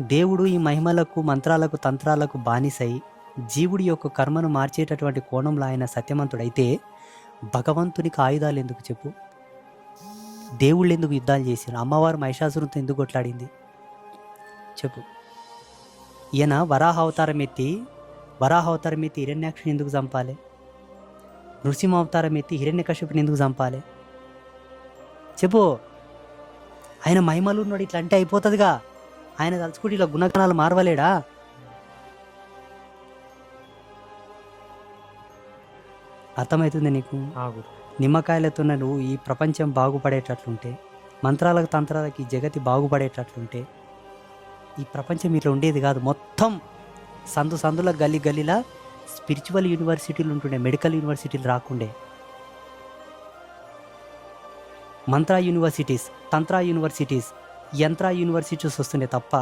దేవుడు ఈ మహిమలకు, మంత్రాలకు, తంత్రాలకు బానిసై జీవుడి యొక్క కర్మను మార్చేటటువంటి కోణంలో ఆయన సత్యవంతుడైతే భగవంతునికి ఆయుధాలు ఎందుకు చెప్పు? దేవుళ్ళు ఎందుకు యుద్ధాలు చేసిరు? అమ్మవారు మహిషాసురునితో ఎందుకు కొట్లాడింది చెప్పు? ఈయన వరాహ అవతారం ఎత్తి హిరణ్యాక్షుని ఎందుకు చంపాలి? నృసింహ అవతారం ఎత్తి హిరణ్యకశ్యపుని ఎందుకు చంపాలి చెప్పు? ఆయన మహిమలు ఉన్నాడు, ఇట్లా అంటే అయిపోతుందిగా. ఆయన తలుచుకుంటే ఇలా గుణగణాలు మారవలేడా? అర్థమవుతుంది నీకు? నిమ్మకాయలతో నువ్వు ఈ ప్రపంచం బాగుపడేటట్లుంటే, మంత్రాలకు తంత్రాలకి ఈ జగతి బాగుపడేటట్లుంటే ఈ ప్రపంచం ఇట్లా ఉండేది కాదు. మొత్తం సందుల గల్లీలా స్పిరిచువల్ యూనివర్సిటీలు ఉంటుండే, మెడికల్ యూనివర్సిటీలు రాకుండే. మంత్ర యూనివర్సిటీస్, తంత్ర యూనివర్సిటీస్, యంత్ర యూనివర్సిటీస్ వస్తుండే తప్ప